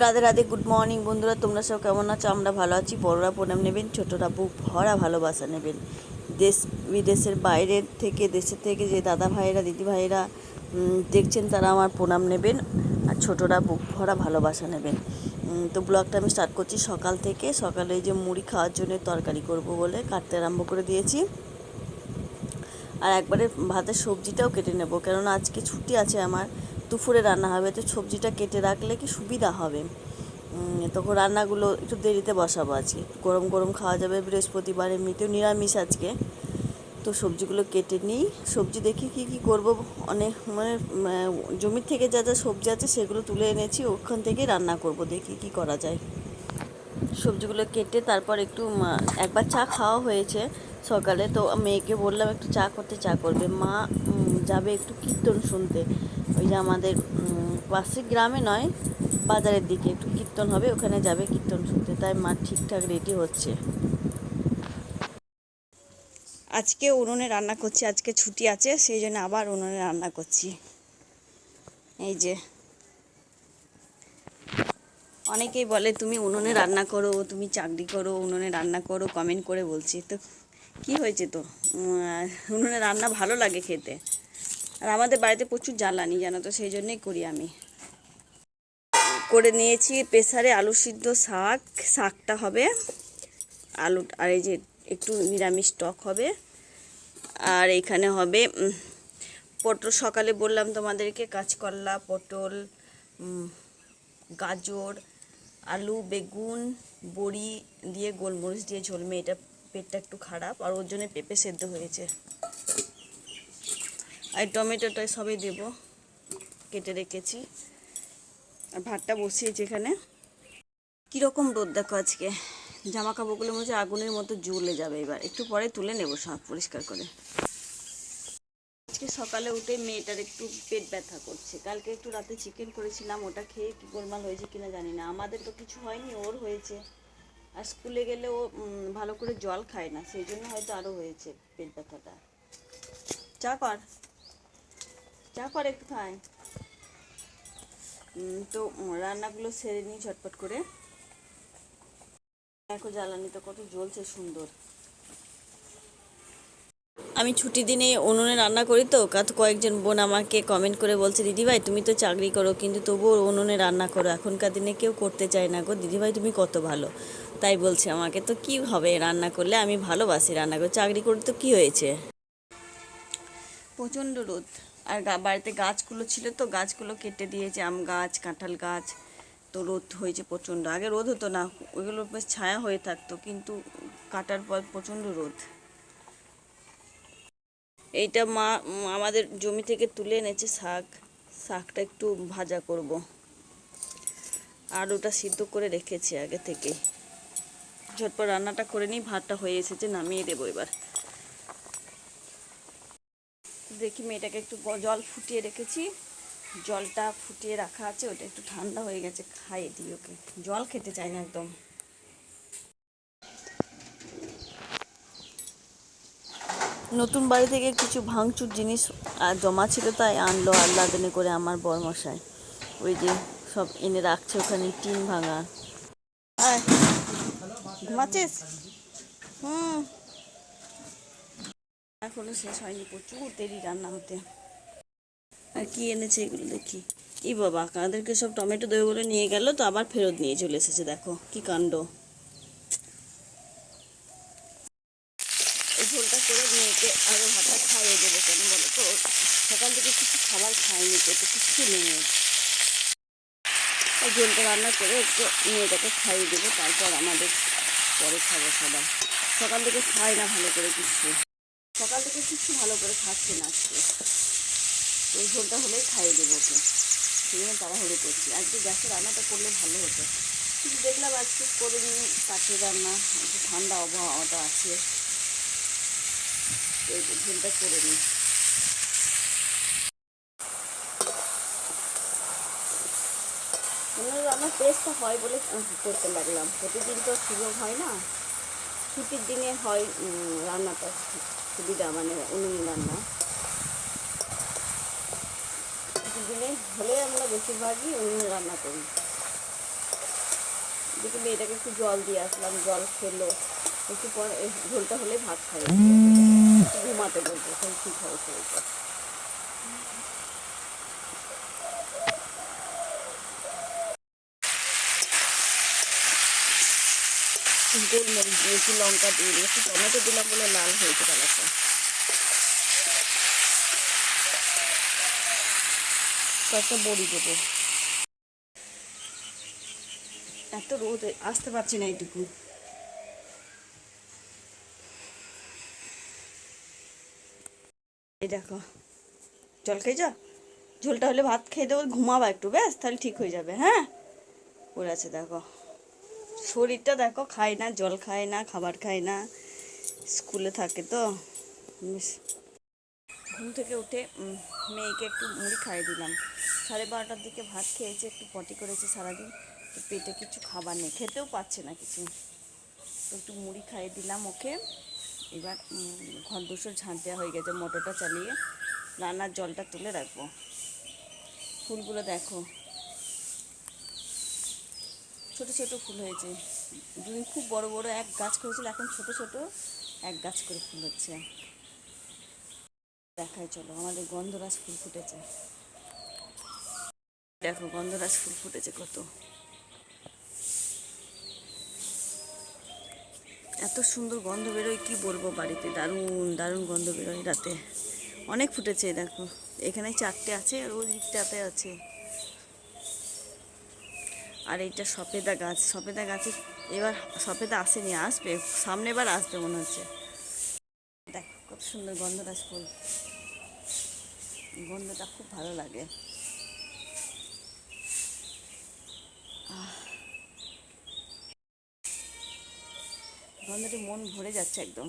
Radhe Radhe, good morning বন্ধুরা। তোমরা সব কেমন আছো? আমরা ভালো আছি। বড়রা প্রণাম নেবেন, ছোটরা বুক ভরা ভালোবাসা নেবেন। দেশ বিদেশের বাইরের থেকে, দেশের থেকে যে দাদা ভাইয়েরা দিদি ভাইয়েরা দেখছেন তারা আমার প্রণাম নেবেন, আর ছোটরা বুক ভরা ভালোবাসা নেবেন। তো ব্লগটা আমি স্টার্ট করছি সকাল থেকে। সকালে যে মুড়ি খাওয়ার জন্য তরকারি করব বলে কাটতে আরম্ভ করে দিয়েছি, আর একবারে ভাতের সবজিটাও কেটে নেব, কেননা আজকে ছুটি আছে আমার। দুপুরে রান্না হবে, তো সবজিটা কেটে রাখলে কি সুবিধা হবে। তখন রান্নাগুলো একটু দেরিতে বসাবো। আজকে গরম গরম খাওয়া যাবে, বৃহস্পতিবার, এমনিতেও নিরামিষ আজকে। তো সবজিগুলো কেটে নিই। সবজি দেখি কি করব। অনেক জমির থেকে যা যা সবজি আছে সেগুলো তুলে এনেছি, ওখান থেকে রান্না করব। দেখি কি করা যায়। সবজিগুলো কেটে তারপর একটু একবার চা খাওয়া হয়েছে সকালে, তো মেয়েকে বললাম একটু চা করতে, চা করবে। মা যাবে একটু কীর্তন শুনতে। ওই যে আমাদের পাশের গ্রামে নয়, বাজারের দিকে একটু কীর্তন হবে, ওখানে যাবে কীর্তন শুনতে। তাই মা ঠিকঠাক রেডি হচ্ছে। আজকে উনুনে রান্না করছি, আজকে ছুটি আছে সেই জন্য আবার উনুনে রান্না করছি। এই যে অনেকেই বলে তুমি উনুনে রান্না করো, তুমি চাকরি করো, উনুনে রান্না করো, কমেন্ট করে বলছি। তো কি হয়েছে, তো উনুনে রান্না ভালো লাগে খেতে। আর আমাদের বাড়িতে প্রচুর জ্বালানি, জানো তো, সেই জন্যই করি আমি। করে নিয়েছি প্রেসারে আলু সিদ্ধ, শাকটা হবে, আলু, আর এই যে একটু নিরামিষ টক হবে। আর এখানে হবে পটল। সকালে বললাম তোমাদেরকে কাঁচকলা, পটল, গাজর, আলু, বেগুন, বড়ি দিয়ে গোলমরিচ দিয়ে ঝোল। মেয়েটা পেটটা একটু খারাপ, আর ওর জন্য পেঁপে সেদ্ধ হয়েছে, আর টমেটোটা সবই দেব, কেটে রেখেছি। আর ভাতটা বসিয়েছি এখানে। কীরকম রোদ দেখো আজকে। জামা কাপড়গুলো মনে হচ্ছে আগুনের মতো জ্বলে যাবে। এবার একটু পরে তুলে নেব সব পরিষ্কার করে। আজকে সকালে উঠে মেয়েটার একটু পেট ব্যথা করছে। কালকে একটু রাতে চিকেন করেছিলাম, ওটা খেয়ে কি গোলমাল হয়েছে কিনা জানি না। আমাদের তো কিছু হয়নি, ওর হয়েছে। আর স্কুলে গেলে ও ভালো করে জল খায় না, সেই জন্য হয়তো আরও হয়েছে পেট ব্যথাটা। চা কর, চা কর, একটু খায়। তো রান্নাগুলো সেরে নিই ঝটপট করে। দেখো জ্বালানিটা কত জ্বলছে সুন্দর। আমি ছুটি দিনে উনুনে রান্না করি, তো কয়েকজন বোন আমাকে কমেন্ট করে বলছে, দিদিভাই তুমি তো চাকরি করো কিন্তু তবুও উনুনে রান্না করো, এখনকার দিনে কেউ করতে চায় না গো, দিদিভাই তুমি কত ভালো। তাই বলছে আমাকে, তো কি হবে রান্না করলে, আমি ভালোবাসি রান্না করে। চাকরি করে তো কি হয়েছে। প্রচণ্ড রোদ। আর বাড়িতে গাছগুলো ছিল, তো গাছগুলো কেটে দিয়েছে, আম গাছ, কাঁঠাল গাছ। তো রোদ হয়েছে প্রচণ্ড। আগে রোদ হতো না, ওইগুলো বেশ ছায়া হয়ে থাকতো, কিন্তু কাটার পর প্রচণ্ড রোদ। এইটা মা আমাদের জমি থেকে তুলে এনেছে শাকটা একটু ভাজা করব। আর ওটা সিদ্ধ করে রেখেছি আগে থেকে। ঝটপট রান্নাটা করে নিই, ভাতটা হয়ে এসেছে, নামিয়ে দেবো এবার। দেখি মেয়েটাকে একটু জল ফুটিয়ে রেখেছি, জলটা ফুটিয়ে রাখা আছে, ওটা একটু ঠান্ডা হয়ে গেছে, খাইয়ে দিই ওকে। জল খেতে চায় না একদম। নতুন বাড়ি থেকে কিছু ভাঙচুর জিনিস আর জমা ছিল, তাই আনলো আল্লাদানি করে আমার বরমশাই। ওই যে সব এনে রাখছে ওখানে, টিন ভাঙা। ঘুমাচ্ছিস? এখনো শেষ হয়নি, প্রচুর দেরি রান্না হতে। আর কি এনেছে এগুলো দেখি। ই বাবা, কাদেরকে সব টমেটো দেবে বলে নিয়ে গেল, তো আবার ফেরত নিয়ে চলে এসেছে। দেখো কি কাণ্ড। এই ঝোলটা করে মেয়েকে আরও ভাতটা খাইয়ে দেবো, কেন বলো তো, সকাল থেকে কিছু খাবার খাইনি, তো কিছু নেই। এই ঝোলটা রান্না করে একটু মেয়েটাকে খাইয়ে দেবো, তারপর আমাদের পরে খাবো সবাই। সকাল থেকে খাই না ভালো করে কিছু, সকাল থেকে কিছু ভালো করে খাচ্ছে না আজকে। এই ঝোলটা হলেই খাইয়ে দেবো ওকে, সেই জন্য তাড়াহুড়ো করছি। আজকে গ্যাসে রান্নাটা করলে ভালো হতো, কিন্তু দেখলাম আজকে করে নিই কাঠের রান্না, একটু ঠান্ডা আবহাওয়াটা আছে, এই ঝোলটা করে নিই। রান্নার টেস্টটা হয় বলে করতে লাগলাম, প্রতিদিন তো সুযোগ হয় না। ছুটির দিনে হয় রান্নাটা সুবিধা, মানে উনুনে রান্না। ছুটির দিনে হলে আমরা বেশিরভাগই উনুনে রান্না করি। দেখে মেয়েটাকে একটু জল দিয়ে আসলাম, জল খেলো। একটু পর ঝোলটা হলে ভাত খাবে, ঘুমাতে বলবো, তাহলে ঠিক হবে শরীরটা। গোলমরিচ দিয়েছি, লঙ্কা দিয়ে একটু টমেটো দিলাম বলে লাল হয়েছে কালারটা। কয়েকটা বড়ি দেবো। এত রোদ আসতে পারছি না এইটুকু। এই দেখো, জল খেয়ে যা, ঝোলটা হলে ভাত খেয়ে দেবো, ঘুমাবা একটু, ব্যাস তাহলে ঠিক হয়ে যাবে। হ্যাঁ, ওর আছে দেখো, শরীরটা দেখো, খায় না, জল খায় না, খাবার খায় না, স্কুলে থাকে তো। ঘুম থেকে উঠে মেয়েকে একটু মুড়ি খাইয়ে দিলাম। 12:30টার দিকে ভাত খেয়েছে, একটু পটি করেছে সারাদিন, তো পেটে কিছু খাবার নেই, খেতেও পাচ্ছে না কিছু, তো একটু মুড়ি খাইয়ে দিলাম ওকে। এবার ঘর দুশো ঝাঁট দেওয়া হয়ে গেছে, মোটরটা চালিয়ে রান্নার জলটা তুলে রাখবো। ফুলগুলো দেখো, ছোট ছোট ফুল হয়েছে, দুদিন খুব বড় বড় এক গাছ করেছিল, এখন ছোট ছোট এক গাছ করে ফুল হচ্ছে। দেখাই চলো, আমাদের গন্ধরাজ ফুল ফুটেছে, দেখো গন্ধরাজ ফুল ফুটেছে কত, এত সুন্দর গন্ধ বেরোয় কি বলবো, বাড়িতে দারুণ দারুণ গন্ধ বেরোয় রাতে। অনেক ফুটেছে দেখো, এখানে 4টে আছে আর ওই দিকটাতে আছে। আর এইটা সফেদা গাছ, সফেদা গাছে এবার সফেদা আসেনি, আসবে সামনে, এবার আসবে মনে হচ্ছে। দেখো কত সুন্দর গন্ধরাজ ফুল, গন্ধটা খুব ভালো লাগে। গন্ধটি মন ভরে যাচ্ছে একদম।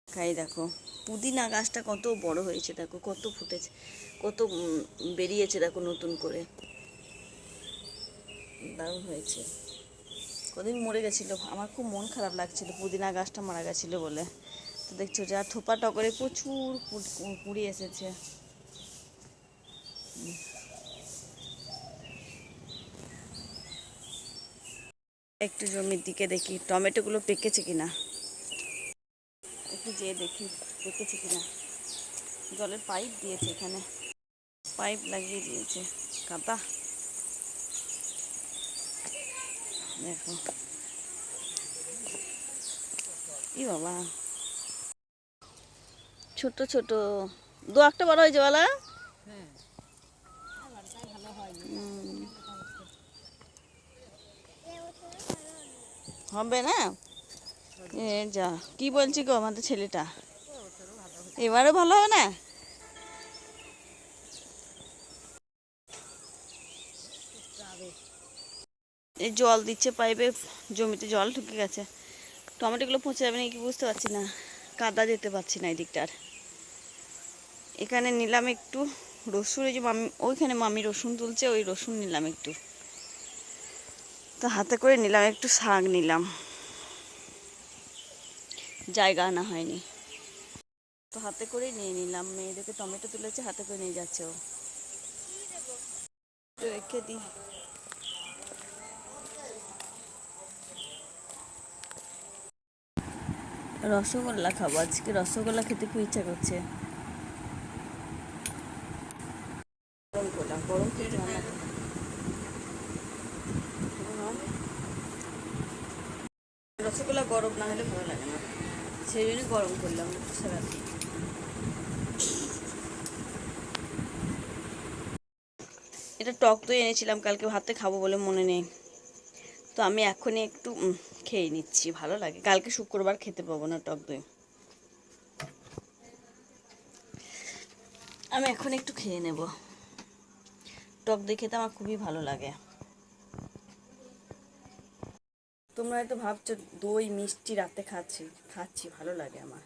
খাই দেখো, পুদিনা গাছটা কত বড় হয়েছে, দেখো কত ফুটেছে, কত বেরিয়েছে দেখো নতুন করে, দারুণ হয়েছে। কদিন মরে গেছিলো, আমার খুব মন খারাপ লাগছিল পুদিনা গাছটা মারা গেছিলো বলে। তো দেখছো যা থোপা টকরে প্রচুর কুড়ি এসেছে। একটু জমির দিকে দেখি টমেটোগুলো পেকেছে কিনা, একটু যেয়ে দেখি পেকেছে কিনা। জলের পাইপ দিয়েছে এখানে, পাইপ লাগিয়ে দিয়েছে, কাদা দেখো, ই বাবা ছোট ছোট, দু একটা বড় হয়েছে বলা। হবে না, এ যা কি বলছি গো আমাদের ছেলেটা, এবারও ভালো হবে না। এই জল দিচ্ছে পাইপে, জমিতে জল ঢুকে গেছে, টমেটোগুলো পচে যাবে নাকি বুঝতে পারছি না, কাদা যেতে পারছি না এই দিকটার। এখানে নিলাম একটু রসুন, এই যে মামি ওইখানে মামি রসুন তুলছে, ওই রসুন নিলাম একটু, তো হাতে করে নিলাম, একটু শাক নিলাম, জায়গা আনা হয়নি, তো হাতে করে নিয়ে নিলাম। মেয়েদেরকে টমেটো তুলেছে, হাতে করে নিয়ে যাচ্ছে ও, রেখে দিই। রসগোল্লা খাবো আজকে, রসগোল্লা খেতে খুব ইচ্ছা করছে। গরম করলাম, গরম খেতে রান্না করলাম। রসগোল্লা গরম না হলে ভালো লাগে না, সেই জন্য গরম করলাম সারাদিন। এটা টক দই এনেছিলাম কালকে, ভাতে খাবো বলে মনে নেই, তো আমি এখনই একটু খেয়ে নিচ্ছি, ভালো লাগে, কালকে শুক্রবার খেতে পাবো না টক দই, আমি এখন একটু খেয়ে নেব। টক দই খেতে আমার খুবই ভালো লাগে। তোমরা হয়তো ভাবছো দই মিষ্টি রাতে খাচ্ছি, খাচ্ছি, ভালো লাগে আমার।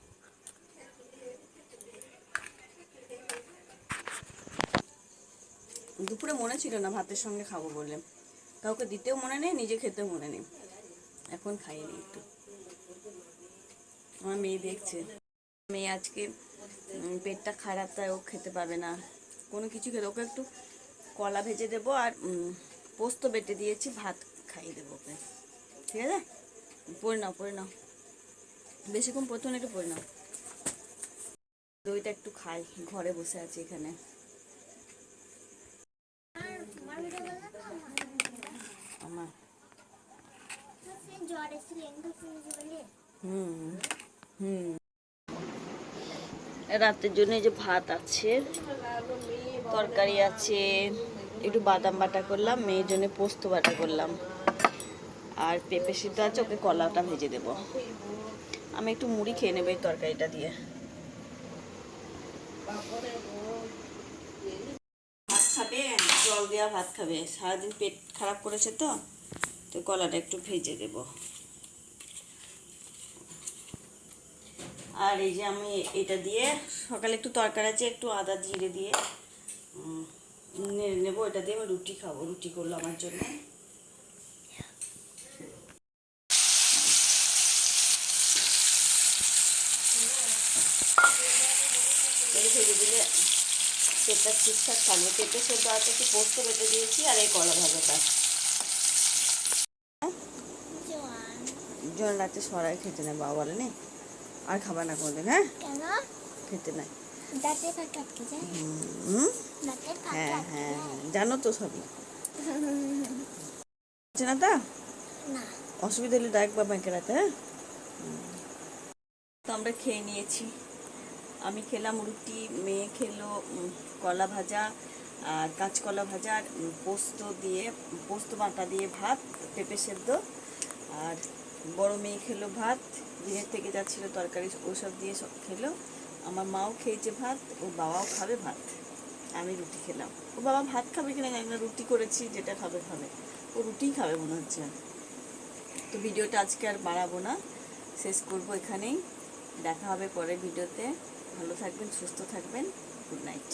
দুপুরে মনে ছিল না ভাতের সঙ্গে খাবো বলে, কাউকে দিতেও মনে নেই, নিজে খেতেও মনে নেই, এখন খাইয়ে নিই একটু। আমার মেয়ে দেখছে, মেয়ে আজকে পেটটা খারাপ, তাই ও খেতে পাবে না কোনো কিছু, খেতে ওকে একটু কলা ভেজে দেবো আর পোস্ত বেটে দিয়েছি, ভাত খাইয়ে দেবো ওকে। ঠিক আছে, পড়ে নাও বেশিক্ষণ পড়তো না, একটু পড়ে নাও। দইটা একটু খাই, ঘরে বসে আছি এখানে। আমার রাতের জন্য যে ভাত আছে, তরকারি আছে, একটু বাদাম বাটা করলাম, মেয়ের জন্য পোস্ত বাটা করলাম, আর পেঁপে সিদ্ধ আছে, ওকে কলাটা ভেজে দেবো। আমি একটু মুড়ি খেয়ে নেবো এই তরকারিটা দিয়ে। ভাত খাবে, জল দেওয়া ভাত খাবে, সারাদিন পেট খারাপ করেছে তো, তো কলাটা একটু ভেজে দেবো। আর এই যে আমি এটা দিয়ে সকালে একটু তরকারি আছে, একটু আদা জিরে দিয়ে নেড়ে নেবো, এটা দিয়ে আমি রুটি খাবো, রুটি করলো আমার জন্য। ভেজে দিলে পেটটা ঠিকঠাক থাকবে। পেঁপে সেদ্ধ আছে, একটু পোস্ত বেটে দিয়েছি, আর এই কলা ভাজাটা। জন রাতে সরাই খেতে নেই, বাবা বলে নে আর খাবার না কোনোদিন। হ্যাঁ, খেতে নাই। হ্যাঁ হ্যাঁ জানো তো সবই। না তা অসুবিধা হলে ডাক বাবাকে রাতে। হ্যাঁ, তো আমরা খেয়ে নিয়েছি। আমি খেলাম রুটি, মেয়ে খেলো কলা ভাজা আর কাঁচকলা ভাজা, আর পোস্ত বাটা দিয়ে ভাত, পেঁপে সেদ্ধ। আর বড় মেয়ে খেলো ভাত, দিনের থেকে যা ছিল তরকারি ওসব দিয়ে সব খেলো। আমার মাও খেয়েছে ভাত, ওর বাবাও খাবে ভাত। আমি রুটি খেলাম। ও বাবা ভাত খাবে কিনা জানি না, রুটি করেছি, যেটা খাবে খাবে, ও রুটিই খাবে মনে হচ্ছে। তো ভিডিওটা আজকে আর বাড়াবো না, শেষ করবো এখানেই। দেখা হবে পরের ভিডিওতে। ভালো থাকবেন, সুস্থ থাকবেন। Good night.